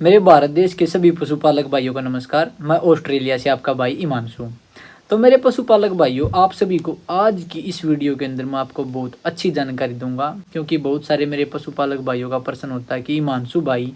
मेरे भारत देश के सभी पशुपालक भाइयों का नमस्कार। मैं ऑस्ट्रेलिया से आपका भाई हिमांशु। तो मेरे पशुपालक भाइयों, आप सभी को आज की इस वीडियो के अंदर मैं आपको बहुत अच्छी जानकारी दूंगा, क्योंकि बहुत सारे मेरे पशुपालक भाइयों का प्रश्न होता है कि हिमांशु भाई,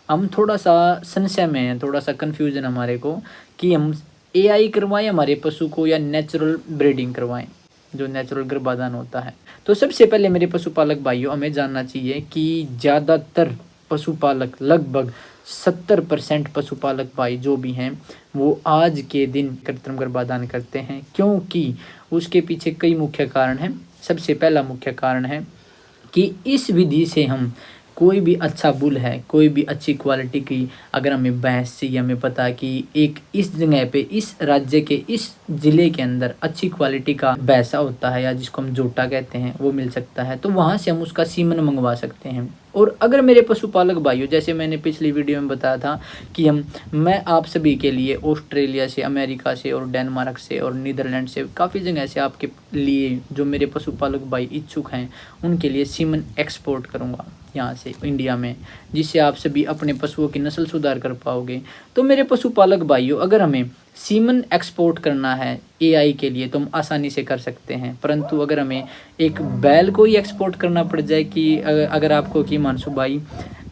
हम थोड़ा सा संशय में हैं, थोड़ा सा कन्फ्यूजन हमारे को कि हम एआई करवाएं हमारे पशु को या नेचुरल ब्रीडिंग करवाएं, जो नेचुरल गर्भाधान होता है। तो सबसे पहले मेरे पशुपालक भाइयों, हमें जानना चाहिए कि ज़्यादातर पशुपालक, लगभग 70% पशुपालक भाई जो भी हैं, वो आज के दिन कृत्रिम गर्भाधान करते हैं, क्योंकि उसके पीछे कई मुख्य कारण हैं। सबसे पहला मुख्य कारण है कि इस विधि से हम कोई भी अच्छा बुल है, कोई भी अच्छी क्वालिटी की अगर हमें भैंस चाहिए, हमें पता है कि एक इस जगह पे, इस राज्य के इस ज़िले के अंदर अच्छी क्वालिटी का भैंसा होता है, या जिसको हम जोटा कहते हैं, वो मिल सकता है, तो वहाँ से हम उसका सीमन मंगवा सकते हैं। और अगर मेरे पशुपालक भाइयों, जैसे मैंने पिछली वीडियो में बताया था कि मैं आप सभी के लिए ऑस्ट्रेलिया से, अमेरिका से और डेनमार्क से और नीदरलैंड से, काफ़ी जगह से आपके लिए, जो मेरे पशुपालक भाई इच्छुक हैं, उनके लिए सीमन एक्सपोर्ट करूँगा यहाँ से इंडिया में, जिससे आप सभी अपने पशुओं की नस्ल सुधार कर पाओगे। तो मेरे पशुपालक भाइयों, अगर हमें सीमन एक्सपोर्ट करना है एआई के लिए तो हम आसानी से कर सकते हैं, परंतु अगर हमें एक बैल को ही एक्सपोर्ट करना पड़ जाए, कि अगर आपको कि हिमांशु भाई,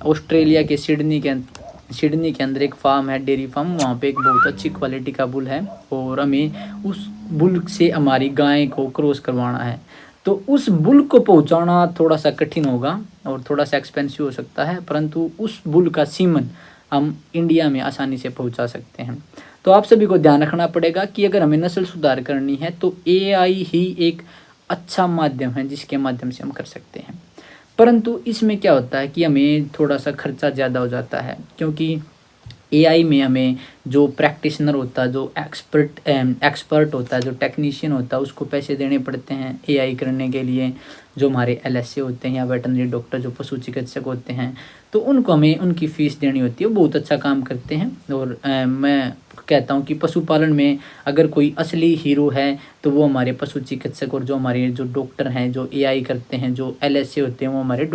ऑस्ट्रेलिया के सिडनी के अंदर एक फार्म है, डेयरी फार्म, वहाँ पे एक बहुत अच्छी क्वालिटी का बुल है, और हमें उस बुल से हमारी गाय को क्रॉस करवाना है, तो उस बुल को पहुंचाना थोड़ा सा कठिन होगा और थोड़ा सा एक्सपेंसिव हो सकता है, परंतु उस बुल का सीमन हम इंडिया में आसानी से पहुंचा सकते हैं। तो आप सभी को ध्यान रखना पड़ेगा कि अगर हमें नस्ल सुधार करनी है तो एआई ही एक अच्छा माध्यम है जिसके माध्यम से हम कर सकते हैं। परंतु इसमें क्या होता है कि हमें थोड़ा सा खर्चा ज़्यादा हो जाता है, क्योंकि एआई में हमें जो प्रैक्टिशनर होता है, जो एक्सपर्ट होता है, जो टेक्नीशियन होता है, उसको पैसे देने पड़ते हैं एआई करने के लिए। जो हमारे एलएसए होते हैं या वेटरनरी डॉक्टर, जो पशु चिकित्सक होते हैं, तो उनको हमें उनकी फ़ीस देनी होती है। वो बहुत अच्छा काम करते हैं, और मैं कहता हूँ कि पशुपालन में अगर कोई असली हीरो है तो वो हमारे पशु चिकित्सक, और जो हमारे जो डॉक्टर हैं, जो एआई करते हैं, जो एलएसए होते हैं, वो हमारे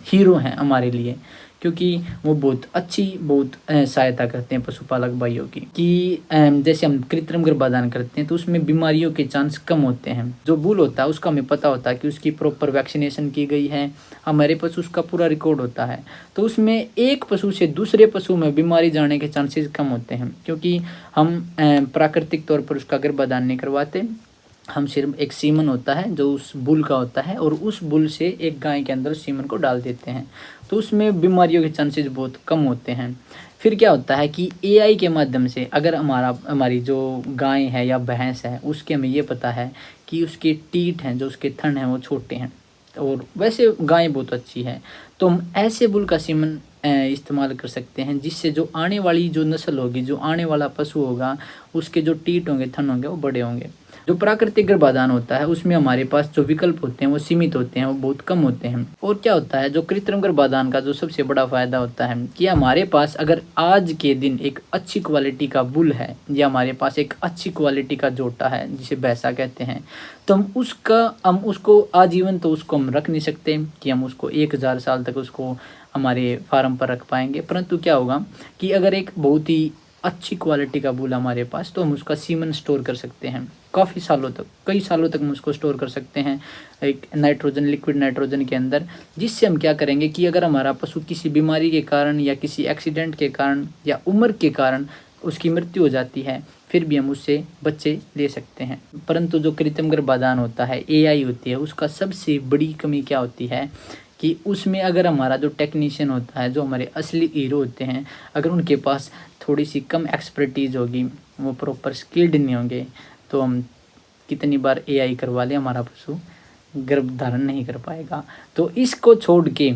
हीरो हैं हमारे लिए, क्योंकि वो बहुत अच्छी, बहुत सहायता करते हैं पशुपालक भाइयों की। कि जैसे हम कृत्रिम गर्भाधान करते हैं तो उसमें बीमारियों के चांस कम होते हैं। जो बुल होता है उसका हमें पता होता है कि उसकी प्रॉपर वैक्सीनेशन की गई है, हमारे पशु उसका पूरा रिकॉर्ड होता है, तो उसमें एक पशु से दूसरे पशु में बीमारी जाने के चांसेस कम होते हैं, क्योंकि हम प्राकृतिक तौर पर उसका गर्भाधान नहीं करवाते। हम सिर्फ एक सीमन होता है जो उस बुल का होता है, और उस बुल से एक गाय के अंदर सीमन को डाल देते हैं, तो उसमें बीमारियों के चांसेस बहुत कम होते हैं। फिर क्या होता है कि एआई के माध्यम से अगर हमारी जो गाय है या भैंस है, उसके हमें ये पता है कि उसके टीथ हैं, जो उसके थन हैं, वो छोटे हैं, और वैसे गाय बहुत अच्छी है, तो हम ऐसे बुल का सीमन इस्तेमाल कर सकते हैं, जिससे जो आने वाली जो नस्ल होगी, जो आने वाला पशु होगा, उसके जो टीथ होंगे, थन होंगे, वो बड़े होंगे। जो प्राकृतिक गर्भाधान होता है उसमें हमारे पास जो विकल्प होते हैं वो सीमित होते हैं, वो बहुत कम होते हैं। और क्या होता है, जो कृत्रिम गर्भाधान का जो सबसे बड़ा फायदा होता है कि हमारे पास अगर आज के दिन एक अच्छी क्वालिटी का बुल है, या हमारे पास एक अच्छी क्वालिटी का जोटा है जिसे भैंसा कहते हैं, तो हम उसको आजीवन तो उसको हम रख नहीं सकते कि हम उसको 1000 साल तक उसको हमारे फार्म पर रख पाएंगे। परंतु क्या होगा कि अगर एक बहुत ही अच्छी क्वालिटी का बुल हमारे पास, तो हम उसका सीमन स्टोर कर सकते हैं काफ़ी सालों तक, कई सालों तक हम उसको स्टोर कर सकते हैं एक नाइट्रोजन, लिक्विड नाइट्रोजन के अंदर, जिससे हम क्या करेंगे कि अगर हमारा पशु किसी बीमारी के कारण या किसी एक्सीडेंट के कारण या उम्र के कारण उसकी मृत्यु हो जाती है, फिर भी हम उससे बच्चे ले सकते हैं। परंतु जो कृत्रिम गर्भाधान होता है, एआई होती है, उसका सबसे बड़ी कमी क्या होती है कि उसमें अगर हमारा जो टेक्नीशियन होता है, जो हमारे असली हीरो होते हैं, अगर उनके पास थोड़ी सी कम एक्सपर्टीज़ होगी, वो प्रॉपर स्किल्ड नहीं होंगे, तो हम कितनी बार एआई करवा लें, हमारा पशु गर्भधारण नहीं कर पाएगा। तो इसको छोड़ के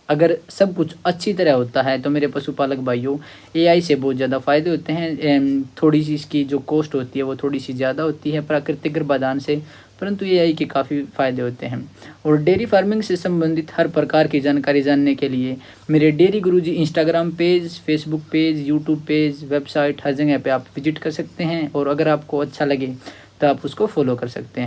अगर सब कुछ अच्छी तरह होता है तो मेरे पशुपालक भाइयों, एआई से बहुत ज़्यादा फ़ायदे होते हैं। थोड़ी सी इसकी जो कॉस्ट होती है वो थोड़ी सी ज़्यादा होती है प्राकृतिक गर्भाधान से, परंतु एआई के काफ़ी फ़ायदे होते हैं। और डेयरी फार्मिंग से संबंधित हर प्रकार की जानकारी जानने के लिए मेरे dairy Guruji Instagram page, Facebook page, YouTube page, website, हर जगह पे आप विजिट कर सकते हैं, और अगर आपको अच्छा लगे तो आप उसको फॉलो कर सकते हैं।